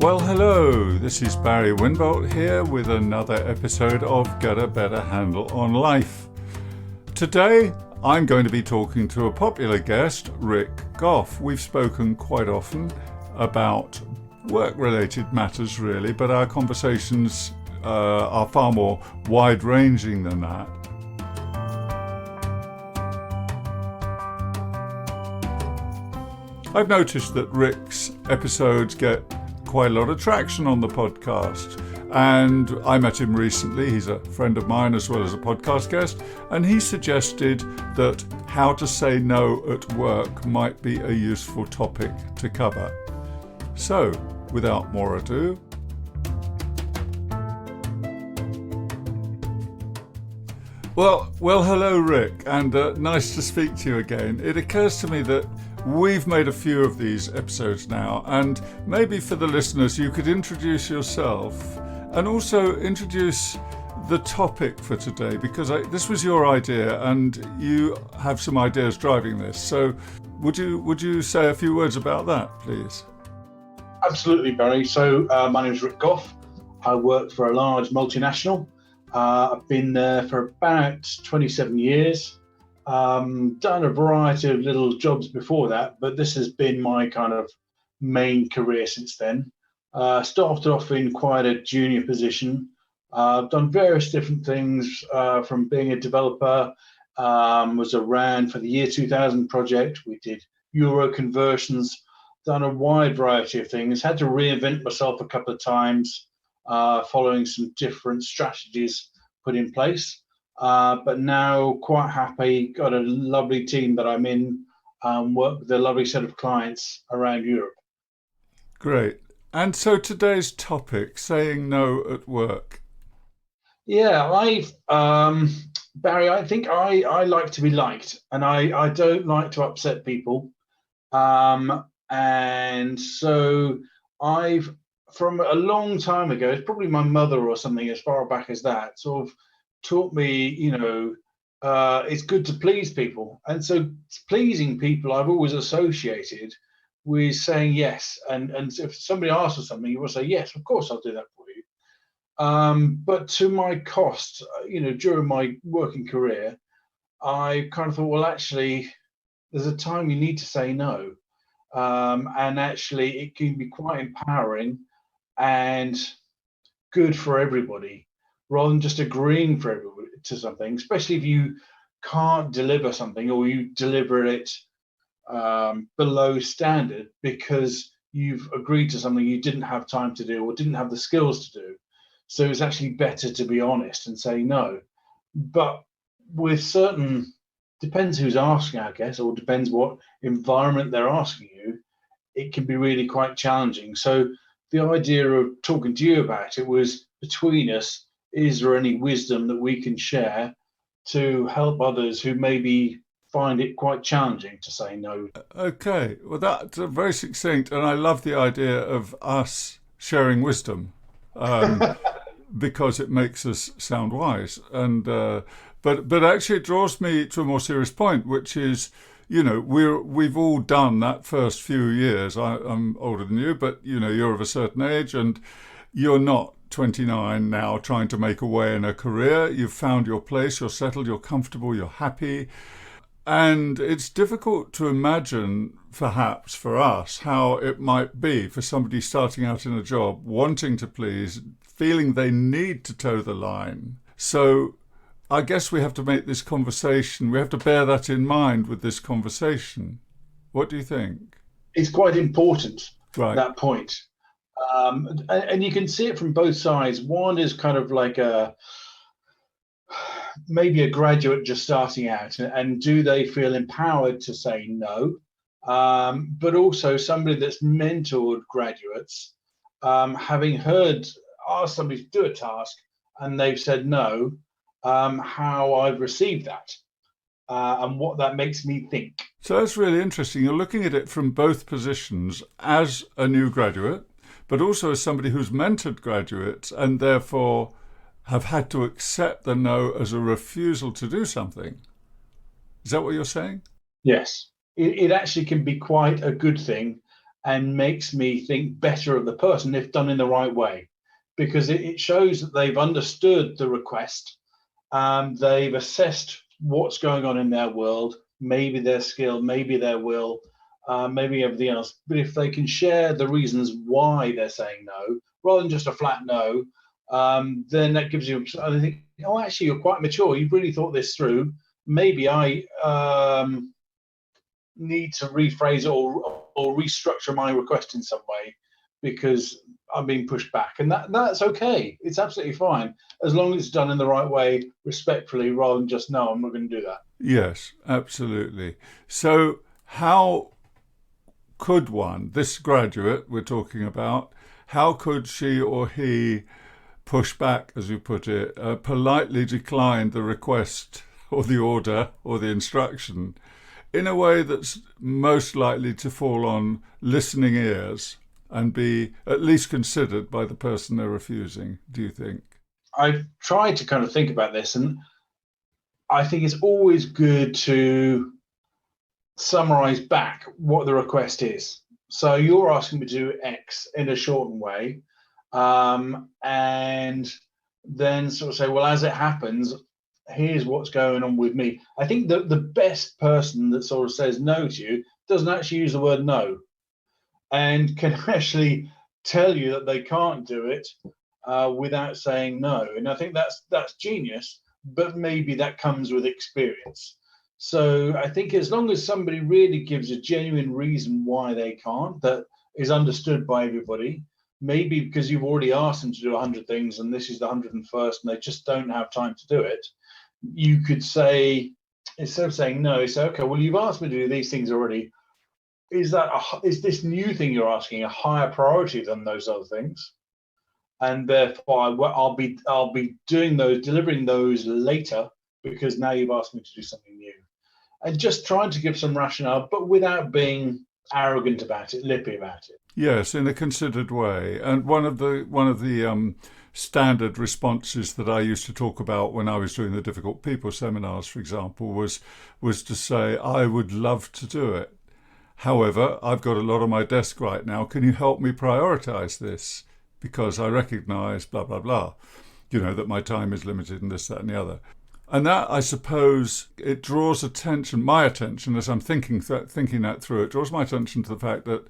Well, hello, this is Barry Winbolt here with another episode of Get a Better Handle on Life. Today, I'm going to be talking to a popular guest, Rick Gough. We've spoken quite often about work-related matters, really, but our conversations are far more wide-ranging than that. I've noticed that Rick's episodes get quite a lot of traction on the podcast, and I met him recently. He's a friend of mine as well as a podcast guest, and he suggested that how to say no at work might be a useful topic to cover. So, without more ado, Well, hello, Rick, and nice to speak to you again. It occurs to me that we've made a few of these episodes now, and maybe for the listeners you could introduce yourself and also introduce the topic for today, because this was your idea and you have some ideas driving this. So would you say a few words about that, please? Absolutely, Barry. So my name is Rick Gough. I work for a large multinational. I've been there for about 27 years. Done a variety of little jobs before that, but this has been my kind of main career since then. Started off in quite a junior position. I've done various different things, from being a developer, was around for the year 2000 project. We did Euro conversions, done a wide variety of things, had to reinvent myself a couple of times, following some different strategies put in place. But now quite happy, got a lovely team that I'm in, work with a lovely set of clients around Europe. Great. And so today's topic, saying no at work. Yeah, Barry, I think I like to be liked, and I don't like to upset people. And so from a long time ago, it's probably my mother or something as far back as that, sort of taught me, it's good to please people. And so pleasing people I've always associated with saying yes. And if somebody asks for something, you will say, yes, of course, I'll do that for you. But to my cost, during my working career, I kind of thought, well, actually, there's a time you need to say no. And actually, it can be quite empowering and good for everybody, rather than just agreeing for everybody to something, especially if you can't deliver something or you deliver it below standard because you've agreed to something you didn't have time to do or didn't have the skills to do. So it's actually better to be honest and say no. But depends who's asking, I guess, or depends what environment they're asking you, it can be really quite challenging. So the idea of talking to you about it was, between us, is there any wisdom that we can share to help others who maybe find it quite challenging to say no? Okay, well, that's very succinct, and I love the idea of us sharing wisdom, because it makes us sound wise. And but actually, it draws me to a more serious point, which is, we've all done that first few years. I'm older than you, but you're of a certain age, and you're not 29 now trying to make a way in a career. You've found your place, you're settled, you're comfortable, you're happy. And it's difficult to imagine, perhaps for us, how it might be for somebody starting out in a job, wanting to please, feeling they need to toe the line. So I guess we have to make this conversation, we have to bear that in mind with this conversation. What do you think? It's quite important, right, that point. And you can see it from both sides. One is kind of like maybe a graduate just starting out, and do they feel empowered to say no? But also somebody that's mentored graduates, having asked somebody to do a task and they've said no, how I've received that, and what that makes me think. So that's really interesting. You're looking at it from both positions, as a new graduate, but also as somebody who's mentored graduates and therefore have had to accept the no as a refusal to do something. Is that what you're saying? Yes. It actually can be quite a good thing, and makes me think better of the person if done in the right way, because it shows that they've understood the request, they've assessed what's going on in their world, maybe their skill, maybe their will, maybe everything else. But if they can share the reasons why they're saying no, rather than just a flat no, then that gives you, I think, oh, actually, you're quite mature. You've really thought this through. Maybe I need to rephrase or restructure my request in some way because I'm being pushed back. And that's okay. It's absolutely fine, as long as it's done in the right way, respectfully, rather than just, no, I'm not going to do that. Yes, absolutely. So how could one, this graduate we're talking about, how could she or he push back, as you put it, politely decline the request or the order or the instruction in a way that's most likely to fall on listening ears and be at least considered by the person they're refusing, do you think? I've tried to kind of think about this, and I think it's always good to summarize back what the request is. So you're asking me to do X in a shortened way, and then sort of say, well, as it happens, here's what's going on with me. I think that the best person that sort of says no to you doesn't actually use the word no, and can actually tell you that they can't do it without saying no. And I think that's genius, but maybe that comes with experience. So I think as long as somebody really gives a genuine reason why they can't, that is understood by everybody, maybe because you've already asked them to do 100 things and this is the 101st and they just don't have time to do it, you could say, instead of saying no, say, okay, well, you've asked me to do these things already. Is this new thing you're asking a higher priority than those other things? And therefore, I'll be doing those, delivering those later, because now you've asked me to do something new. And just trying to give some rationale, but without being arrogant about it, lippy about it. Yes, in a considered way. And one of the standard responses that I used to talk about when I was doing the difficult people seminars, for example, was to say, I would love to do it. However, I've got a lot on my desk right now. Can you help me prioritize this? Because I recognize blah, blah, blah, that my time is limited and this, that, and the other. And that, I suppose, it draws my attention as I'm thinking that through, it draws my attention to the fact that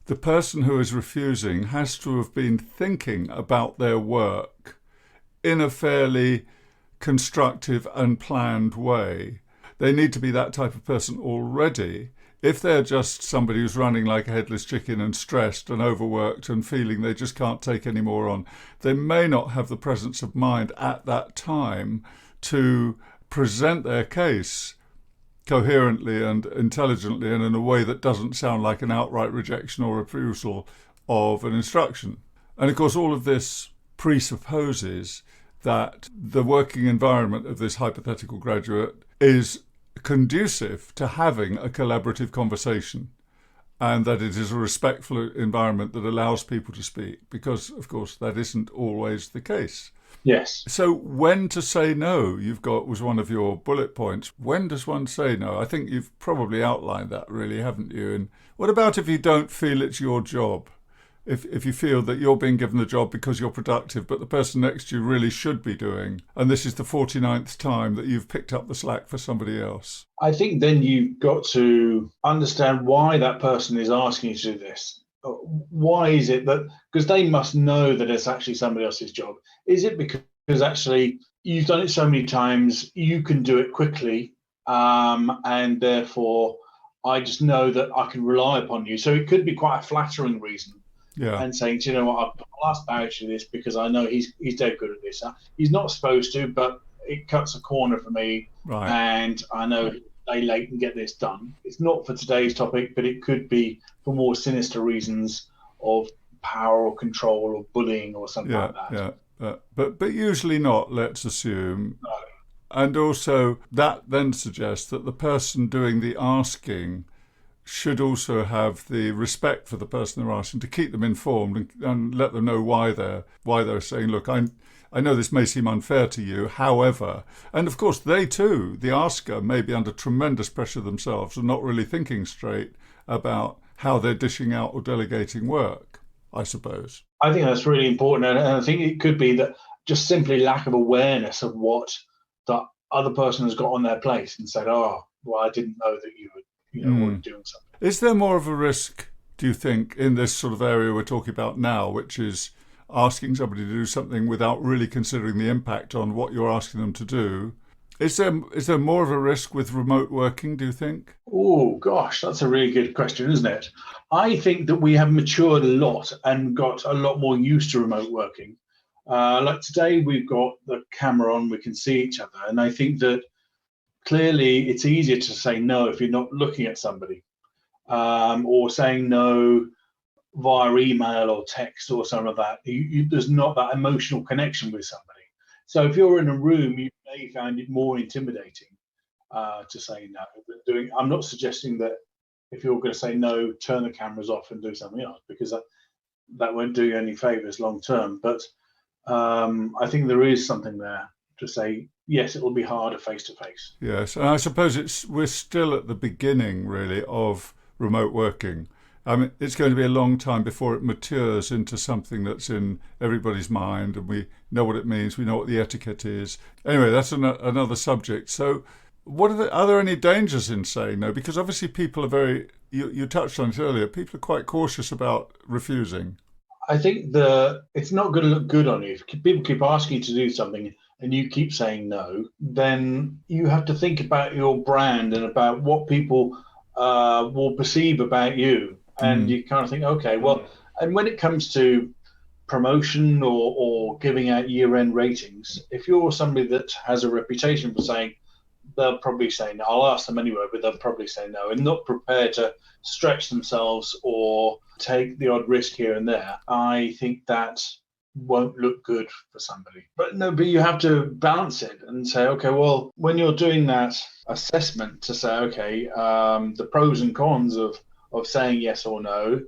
the person who is refusing has to have been thinking about their work in a fairly constructive and planned way. They need to be that type of person already. If they're just somebody who's running like a headless chicken and stressed and overworked and feeling they just can't take any more on, they may not have the presence of mind at that time to present their case coherently and intelligently and in a way that doesn't sound like an outright rejection or refusal of an instruction. And of course, all of this presupposes that the working environment of this hypothetical graduate is conducive to having a collaborative conversation, and that it is a respectful environment that allows people to speak, because, of course, that isn't always the case. Yes. So when to say no, was one of your bullet points. When does one say no? I think you've probably outlined that, really, haven't you? And what about if you don't feel it's your job? If you feel that you're being given the job because you're productive, but the person next to you really should be doing, and this is the 49th time that you've picked up the slack for somebody else? I think then you've got to understand why that person is asking you to do this. Why is it that, because they must know that it's actually somebody else's job. Is it because actually you've done it so many times, you can do it quickly, and therefore I just know that I can rely upon you? So it could be quite a flattering reason. Yeah. And saying, do you know what, I'll ask Barry to do this because I know he's dead good at this. He's not supposed to, but it cuts a corner for me, right, and I know stay late and get this done. It's not for today's topic, but it could be for more sinister reasons of power or control or bullying or something like that. Yeah, but usually not, let's assume. No. And also that then suggests that the person doing the asking should also have the respect for the person they're asking, to keep them informed and let them know why they're saying, look, I know this may seem unfair to you, however, and of course they too, the asker, may be under tremendous pressure themselves and not really thinking straight about how they're dishing out or delegating work, I suppose. I think that's really important, and I think it could be that just simply lack of awareness of what the other person has got on their plate and said, "Oh, well, I didn't know that you were, already Mm. doing something." Is there more of a risk, do you think, in this sort of area we're talking about now, which is asking somebody to do something without really considering the impact on what you're asking them to do? Is there more of a risk with remote working, do you think? Oh gosh, that's a really good question, isn't it? I think that we have matured a lot and got a lot more used to remote working. Like today, we've got the camera on, we can see each other, and I think that clearly it's easier to say no if you're not looking at somebody, or saying no via email or text or something like that. There's not that emotional connection with somebody. So if you're in a room, you may find it more intimidating to say no. But I'm not suggesting that if you're going to say no, turn the cameras off and do something else, because that won't do you any favors long term. But I think there is something there to say yes. It will be harder face to face. Yes, and I suppose we're still at the beginning, really, of remote working. I mean, it's going to be a long time before it matures into something that's in everybody's mind, and we know what it means. We know what the etiquette is. Anyway, that's another subject. So, are there any dangers in saying no? Because obviously, people are You touched on it earlier. People are quite cautious about refusing. I think it's not going to look good on you. If people keep asking you to do something and you keep saying no, then you have to think about your brand and about what people will perceive about you. And Mm. you kind of think, okay, well, and when it comes to promotion or giving out year-end ratings, if you're somebody that has a reputation for saying, they'll probably say no. I'll ask them anyway, but they'll probably say no, and not prepared to stretch themselves or take the odd risk here and there. I think that won't look good for somebody. But no, but you have to balance it and say, okay, well, when you're doing that assessment to say, okay, the pros and cons of saying yes or no,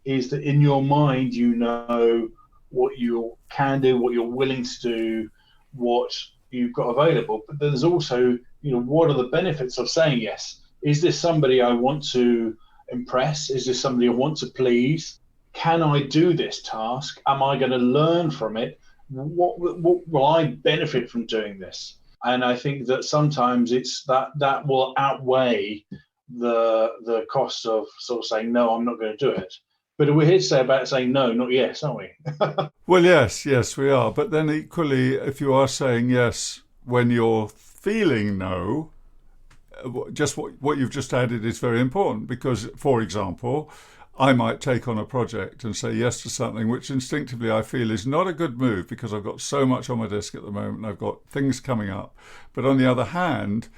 is that in your mind you know what you can do, what you're willing to do, what you've got available. But there's also, what are the benefits of saying yes? Is this somebody I want to impress? Is this somebody I want to please? Can I do this task? Am I going to learn from it? What will I benefit from doing this? And I think that sometimes it's that will outweigh the cost of sort of saying no, I'm not going to do it. But we're here to say about saying no, not yes, aren't we? Well, yes, we are. But then equally, if you are saying yes when you're feeling no, just what you've just added is very important because, for example, I might take on a project and say yes to something which instinctively I feel is not a good move because I've got so much on my desk at the moment and I've got things coming up. But on the other hand,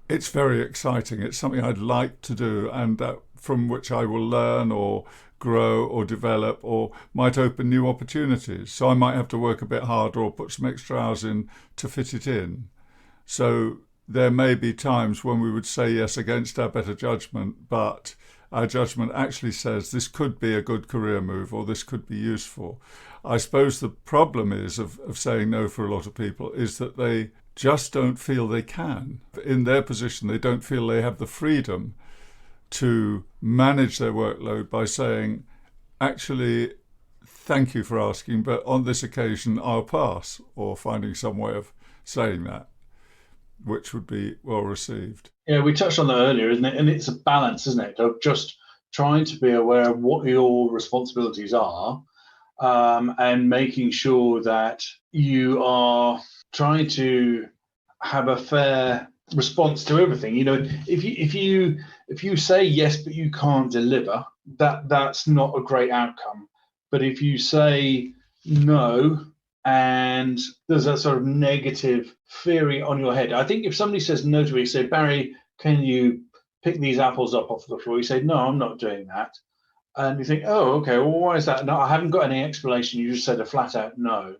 it's very exciting. It's something I'd like to do and from which I will learn or grow or develop or might open new opportunities. So I might have to work a bit harder or put some extra hours in to fit it in. So there may be times when we would say yes against our better judgment, but our judgment actually says this could be a good career move or this could be useful. I suppose the problem is of saying no for a lot of people is that they just don't feel they can. In their position, they don't feel they have the freedom to manage their workload by saying, actually, thank you for asking, but on this occasion, I'll pass, or finding some way of saying that, which would be well received. Yeah, we touched on that earlier, isn't it? And it's a balance, isn't it, of just trying to be aware of what your responsibilities are, and making sure that you are trying to have a fair response to everything. If you say yes but you can't deliver, that's not a great outcome. But if you say no and there's a sort of negative theory on your head, I think if somebody says no to you, say, Barry, can you pick these apples up off the floor? You say, no, I'm not doing that. And you think, oh, okay, well, why is that? No, I haven't got any explanation. You just said a flat out no.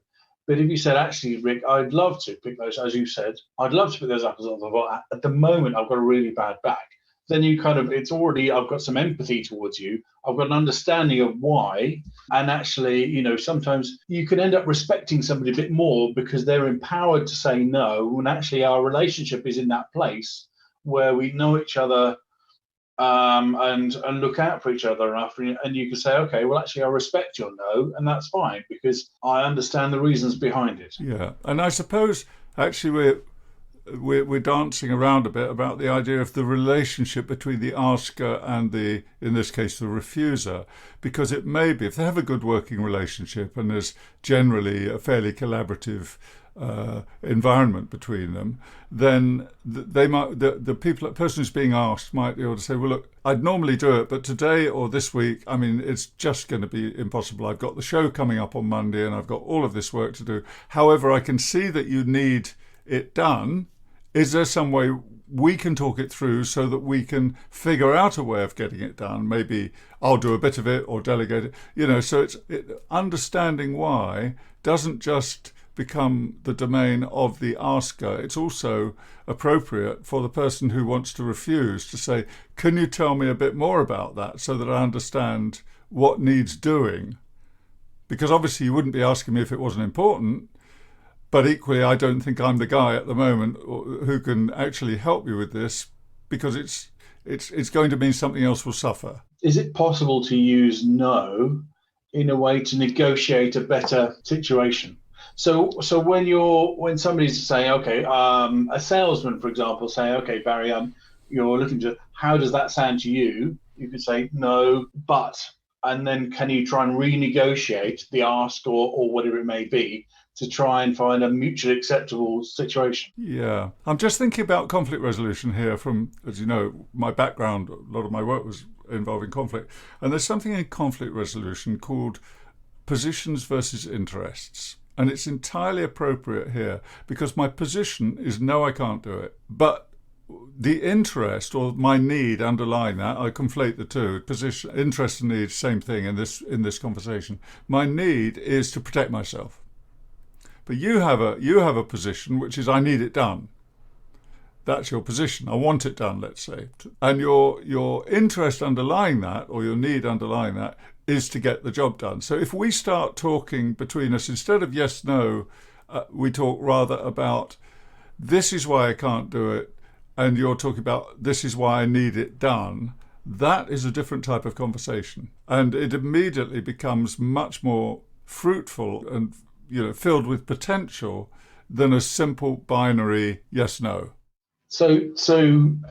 But if you said, actually, Rick, I'd love to pick those, as you said, I'd love to pick those apples off the floor. At the moment, I've got a really bad back. Then you I've got some empathy towards you. I've got an understanding of why. And actually, sometimes you can end up respecting somebody a bit more because they're empowered to say no. And actually, our relationship is in that place where we know each other and look out for each other enough, and you can say, okay, well, actually, I respect your no, and that's fine because I understand the reasons behind it. Yeah, and I suppose actually we're dancing around a bit about the idea of the relationship between the asker and the, in this case, the refuser, because it may be, if they have a good working relationship and there's generally a fairly collaborative environment between them, then they might, the person who's being asked might be able to say, well, look, I'd normally do it, but today or this week, I mean, it's just going to be impossible. I've got the show coming up on Monday and I've got all of this work to do. However, I can see that you need it done. Is there some way we can talk it through so that we can figure out a way of getting it done? Maybe I'll do a bit of it or delegate it. So it's understanding why doesn't just become the domain of the asker. It's also appropriate for the person who wants to refuse to say, can you tell me a bit more about that so that I understand what needs doing? Because obviously you wouldn't be asking me if it wasn't important, but equally I don't think I'm the guy at the moment who can actually help you with this, because it's going to mean something else will suffer. Is it possible to use no in a way to negotiate a better situation? So when somebody's saying, okay, a salesman, for example, saying, okay, Barry, you're looking to, how does that sound to you? You could say no, but, and then can you try and renegotiate the ask or whatever it may be to try and find a mutually acceptable situation? Yeah, I'm just thinking about conflict resolution here from, as you know, my background, a lot of my work was involving conflict. And there's something in conflict resolution called positions versus interests. And it's entirely appropriate here because my position is no, I can't do it. But the interest or my need underlying that, I conflate the two. Position, interest and need, same thing in this conversation. My need is to protect myself. But you have a position which is I need it done. That's your position. I want it done, let's say. And your interest underlying that, or your need underlying that, is to get the job done. So if we start talking between us, instead of yes, no, we talk rather about this is why I can't do it, and you're talking about this is why I need it done, that is a different type of conversation. And it immediately becomes much more fruitful and filled with potential than a simple binary yes, no. So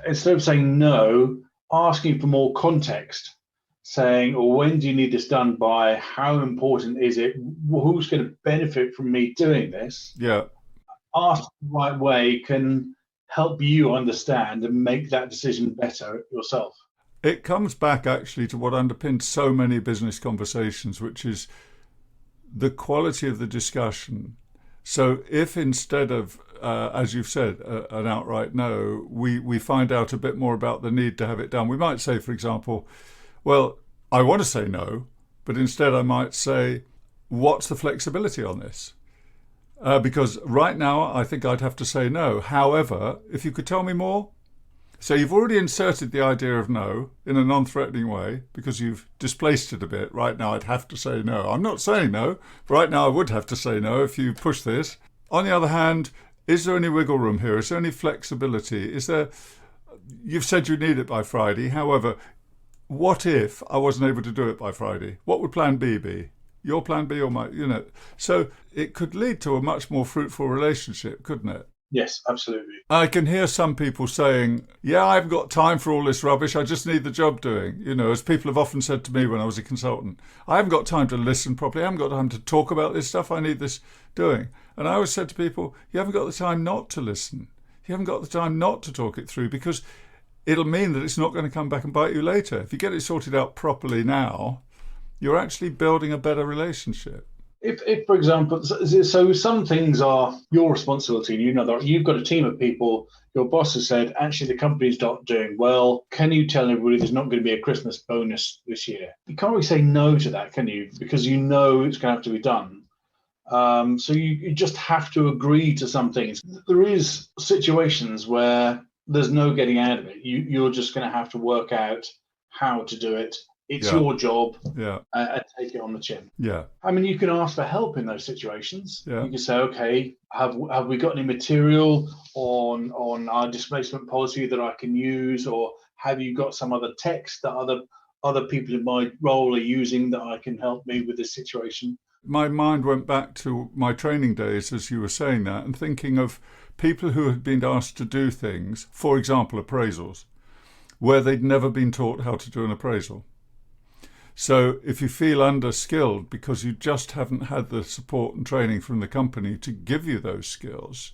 instead of saying no, asking for more context, saying, or when do you need this done by? How important is it? Who's going to benefit from me doing this? Yeah. Asked the right way can help you understand and make that decision better yourself. It comes back actually to what underpins so many business conversations, which is the quality of the discussion. So if instead of, as you've said, an outright no, we find out a bit more about the need to have it done. We might say, for example, well, I want to say no, but instead I might say, what's the flexibility on this? Because right now I think I'd have to say no. However, if you could tell me more. So you've already inserted the idea of no in a non-threatening way because you've displaced it a bit. Right now I'd have to say no. I'm not saying no, but right now I would have to say no if you push this. On the other hand, is there any wiggle room here? Is there any flexibility? You've said you need it by Friday. However, what if I wasn't able to do it by Friday? What would plan B be? Your plan B or my, So it could lead to a much more fruitful relationship, couldn't it? Yes, absolutely. I can hear some people saying, yeah, I haven't got time for all this rubbish. I just need the job doing. As people have often said to me when I was a consultant, I haven't got time to listen properly. I haven't got time to talk about this stuff. I need this doing. And I always said to people, you haven't got the time not to listen. You haven't got the time not to talk it through because it'll mean that it's not going to come back and bite you later. If you get it sorted out properly now, you're actually building a better relationship. If, for example, so some things are your responsibility, and that you've got a team of people, your boss has said, actually, the company's not doing well. Can you tell everybody there's not going to be a Christmas bonus this year? You can't really say no to that, can you? Because it's going to have to be done. So you just have to agree to some things. There is situations where there's no getting out of it. You're just going to have to work out how to do it It's Yeah. your job, Yeah. and take it on the chin. Yeah. I mean, you can ask for help in those situations. Yeah. You can say, okay, have we got any material on our displacement policy that I can use, or have you got some other text that other people in my role are using that I can help me with this situation? My mind went back to my training days as you were saying that, and thinking of people who had been asked to do things, for example, appraisals, where they'd never been taught how to do an appraisal. So if you feel underskilled because you just haven't had the support and training from the company to give you those skills,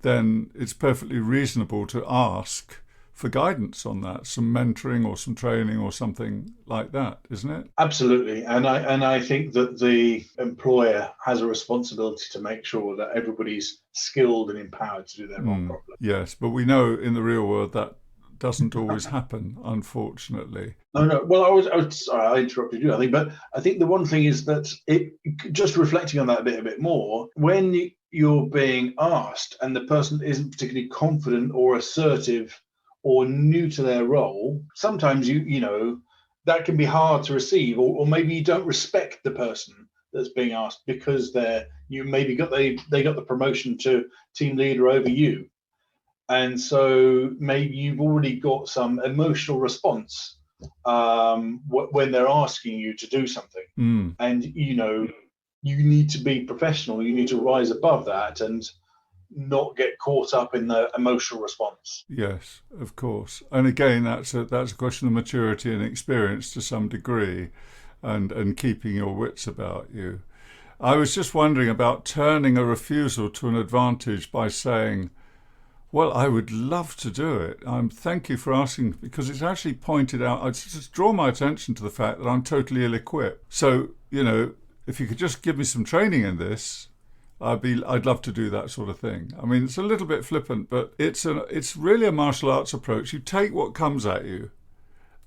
then it's perfectly reasonable to ask for guidance on that, some mentoring or some training or something like that, isn't it? Absolutely, and I think that the employer has a responsibility to make sure that everybody's skilled and empowered to do their role properly. Yes, but we know in the real world that doesn't always happen, unfortunately. No. Well, I was sorry, I interrupted you, I think, but I think the one thing is that it just reflecting on that a bit more, when you're being asked and the person isn't particularly confident or assertive or new to their role, sometimes you know that can be hard to receive, or maybe you don't respect the person that's being asked because you maybe they got the promotion to team leader over you. And so maybe you've already got some emotional response when they're asking you to do something, and you need to be professional. You need to rise above that and not get caught up in the emotional response. Yes, of course. And again, that's a question of maturity and experience to some degree, and keeping your wits about you. I was just wondering about turning a refusal to an advantage by saying, well, I would love to do it. Thank you for asking, because it's actually pointed out, I just draw my attention to the fact that I'm totally ill-equipped. So, if you could just give me some training in this, I'd love to do that sort of thing. I mean, it's a little bit flippant, but it's really a martial arts approach. You take what comes at you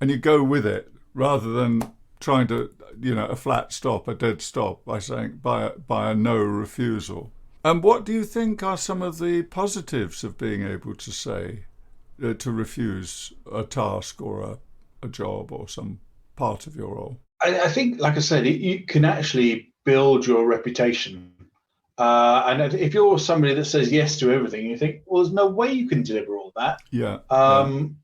and you go with it, rather than trying to, a flat stop, a dead stop by saying by a no refusal. And what do you think are some of the positives of being able to say, to refuse a task or a job or some part of your role? I think, like I said, you can actually build your reputation. And if you're somebody that says yes to everything, you think, well, there's no way you can deliver all that. Yeah. And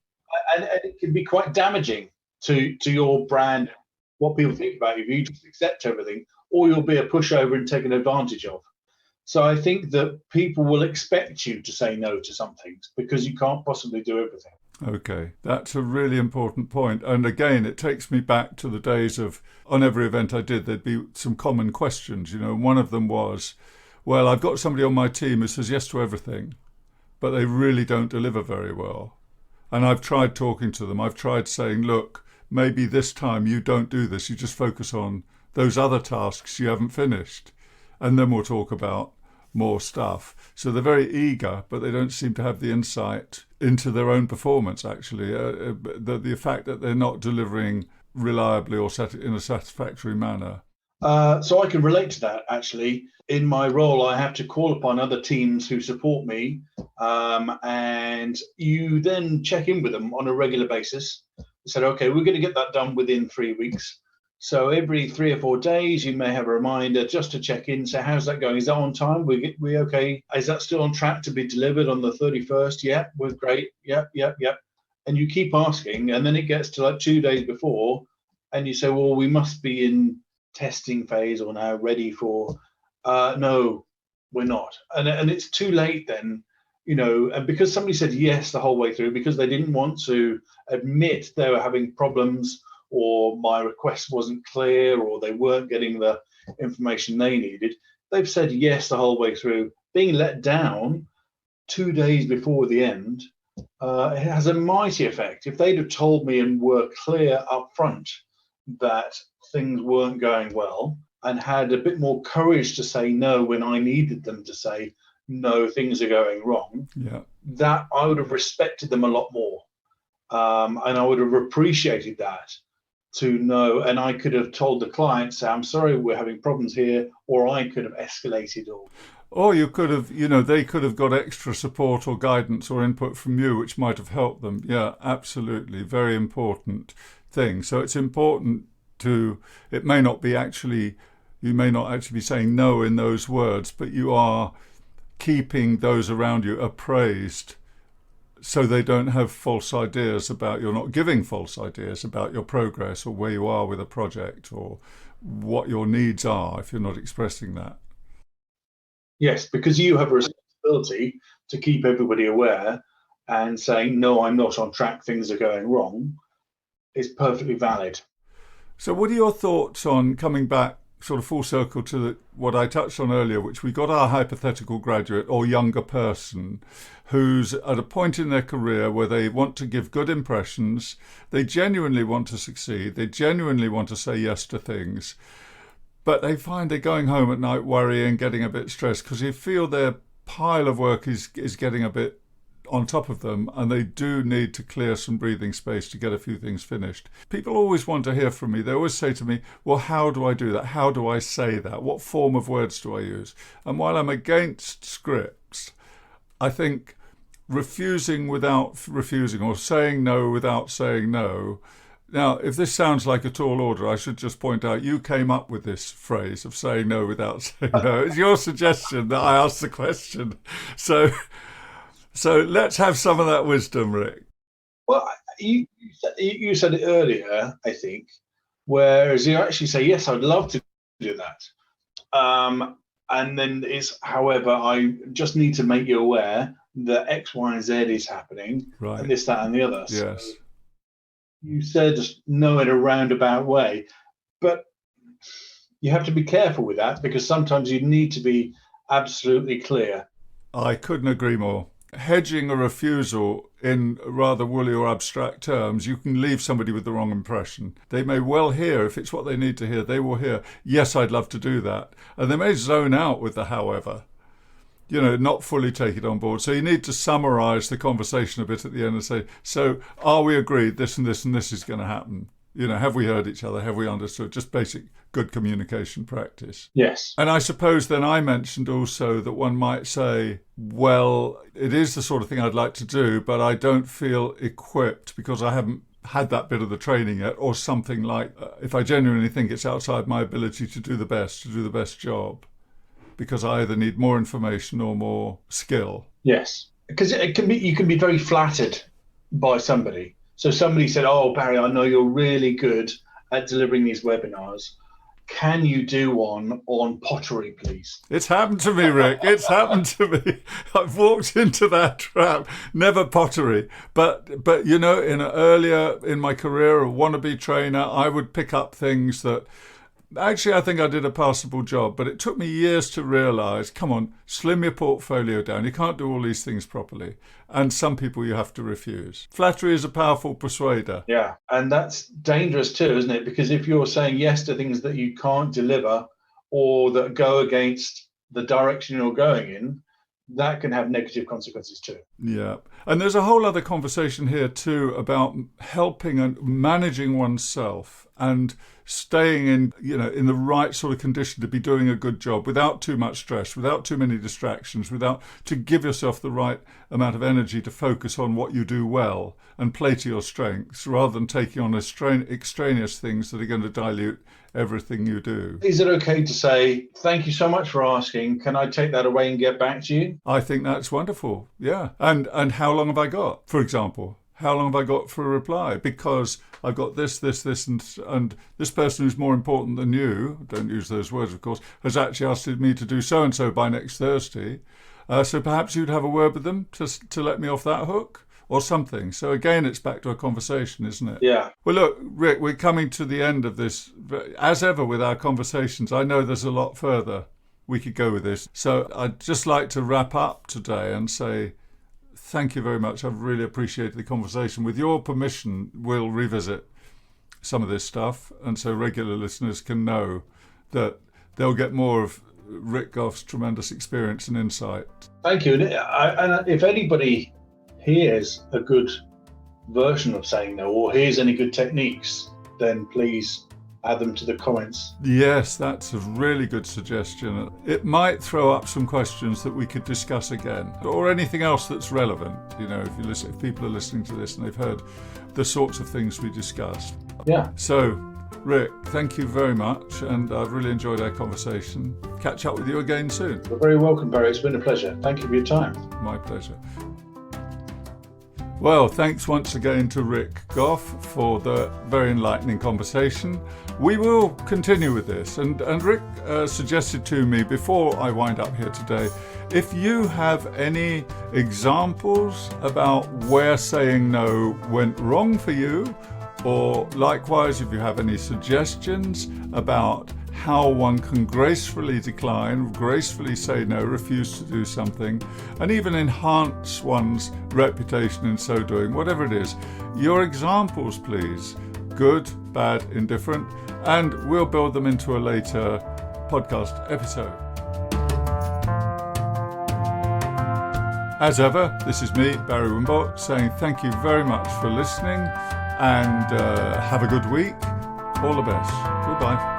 it can be quite damaging to your brand, what people think about you if you just accept everything, or you'll be a pushover and taken advantage of. So I think that people will expect you to say no to some things because you can't possibly do everything. Okay, that's a really important point. And again, it takes me back to the days of, on every event I did, there'd be some common questions. One of them was, well, I've got somebody on my team who says yes to everything, but they really don't deliver very well. And I've tried talking to them. I've tried saying, look, maybe this time you don't do this. You just focus on those other tasks you haven't finished. And then we'll talk about more stuff. So they're very eager, but they don't seem to have the insight into their own performance, actually. The fact that they're not delivering reliably or in a satisfactory manner. So I can relate to that, actually. In my role, I have to call upon other teams who support me, and you then check in with them on a regular basis. You said, okay, we're going to get that done within 3 weeks. So every 3 or 4 days, you may have a reminder just to check in, say, how's that going? Is that on time? We okay? Is that still on track to be delivered on the 31st? Yeah, we're great. Yep. And you keep asking, and then it gets to like 2 days before, and you say, well, we must be in testing phase or now ready for, no, we're not. And it's too late then, and because somebody said yes the whole way through, because they didn't want to admit they were having problems, or my request wasn't clear, or they weren't getting the information they needed. They've said yes the whole way through. Being let down 2 days before the end, it has a mighty effect. If they'd have told me and were clear up front that things weren't going well, and had a bit more courage to say no when I needed them to say, no, things are going wrong, that I would have respected them a lot more. And I would have appreciated that. To know, and I could have told the client, say, I'm sorry, we're having problems here, or I could have escalated. Or you could have, they could have got extra support or guidance or input from you, which might have helped them. Yeah, absolutely. Very important. thing. So it's important it may not be actually, you may not actually be saying no in those words, but you are keeping those around you appraised so they don't have false ideas about, you're not giving false ideas about your progress or where you are with a project or what your needs are if you're not expressing that. Yes, because you have a responsibility to keep everybody aware, and saying, no, I'm not on track, things are going wrong, is perfectly valid. So what are your thoughts on coming back sort of full circle to what I touched on earlier, which we got our hypothetical graduate or younger person who's at a point in their career where they want to give good impressions, they genuinely want to succeed, they genuinely want to say yes to things, but they find they're going home at night worrying, getting a bit stressed because they feel their pile of work is getting a bit on top of them, and they do need to clear some breathing space to get a few things finished. People always want to hear from me. They always say to me, well, how do I do that? How do I say that? What form of words do I use? And while I'm against scripts, I think refusing without refusing, or saying no without saying no. Now, if this sounds like a tall order, I should just point out you came up with this phrase of saying no without saying no. It's your suggestion that I ask the question. So let's have some of that wisdom, Rick. Well, you said it earlier, I think, whereas you actually say, yes, I'd love to do that. And then it's, however, I just need to make you aware that X, Y, and Z is happening, right, and this, that, and the other. Yes. So you said no in a roundabout way, but you have to be careful with that, because sometimes you need to be absolutely clear. I couldn't agree more. Hedging a refusal in rather woolly or abstract terms, you can leave somebody with the wrong impression. They may well hear, if it's what they need to hear, they will hear, yes, I'd love to do that. And they may zone out with the however, not fully take it on board. So you need to summarise the conversation a bit at the end and say, so are we agreed this and this and this is going to happen? Have we heard each other? Have we understood? Just basic good communication practice. Yes. And I suppose then I mentioned also that one might say, well, it is the sort of thing I'd like to do, but I don't feel equipped because I haven't had that bit of the training yet, or something like, if I genuinely think it's outside my ability to do the best job, because I either need more information or more skill. Yes, because you can be very flattered by somebody. So somebody said, oh, Barry, I know you're really good at delivering these webinars. Can you do one on pottery, please? It's happened to me, Rick. It's happened to me. I've walked into that trap. Never pottery. But earlier in my career, a wannabe trainer, I would pick up things that actually I think I did a passable job, but it took me years to realise, come on, slim your portfolio down. You can't do all these things properly. And some people you have to refuse. Flattery is a powerful persuader. Yeah, and that's dangerous too, isn't it? Because if you're saying yes to things that you can't deliver or that go against the direction you're going in, that can have negative consequences too. Yeah. And there's a whole other conversation here too about helping and managing oneself and staying in the right sort of condition to be doing a good job without too much stress, without too many distractions, to give yourself the right amount of energy to focus on what you do well and play to your strengths rather than taking on extraneous things that are going to dilute everything you do. Is it okay to say, thank you so much for asking, can I take that away and get back to you? I think that's wonderful, yeah. And how long have I got, for example? How long have I got for a reply? Because I've got this, and this person who's more important than you, don't use those words, of course, has actually asked me to do so-and-so by next Thursday. So perhaps you'd have a word with them to let me off that hook or something. So again, it's back to a conversation, isn't it? Yeah. Well, look, Rick, we're coming to the end of this. As ever with our conversations, I know there's a lot further we could go with this. So I'd just like to wrap up today and say, thank you very much. I've really appreciated the conversation. With your permission, we'll revisit some of this stuff, and so regular listeners can know that they'll get more of Rick Gough's tremendous experience and insight. Thank you. And if anybody hears a good version of saying no, or hears any good techniques, then please add them to the comments. Yes, that's a really good suggestion. It might throw up some questions that we could discuss again, or anything else that's relevant. If people are listening to this and they've heard the sorts of things we discussed. Yeah. So, Rick, thank you very much, and I've really enjoyed our conversation. Catch up with you again soon. You're very welcome, Barry. It's been a pleasure. Thank you for your time. My pleasure. Well, thanks once again to Rick Gough for the very enlightening conversation. We will continue with this, and Rick suggested to me before I wind up here today, if you have any examples about where saying no went wrong for you, or likewise if you have any suggestions about how one can gracefully decline, gracefully say no, refuse to do something, and even enhance one's reputation in so doing, whatever it is, your examples please, good, bad, indifferent, and we'll build them into a later podcast episode. As ever, this is me, Barry Wimborne, saying thank you very much for listening, and have a good week. All the best. Goodbye.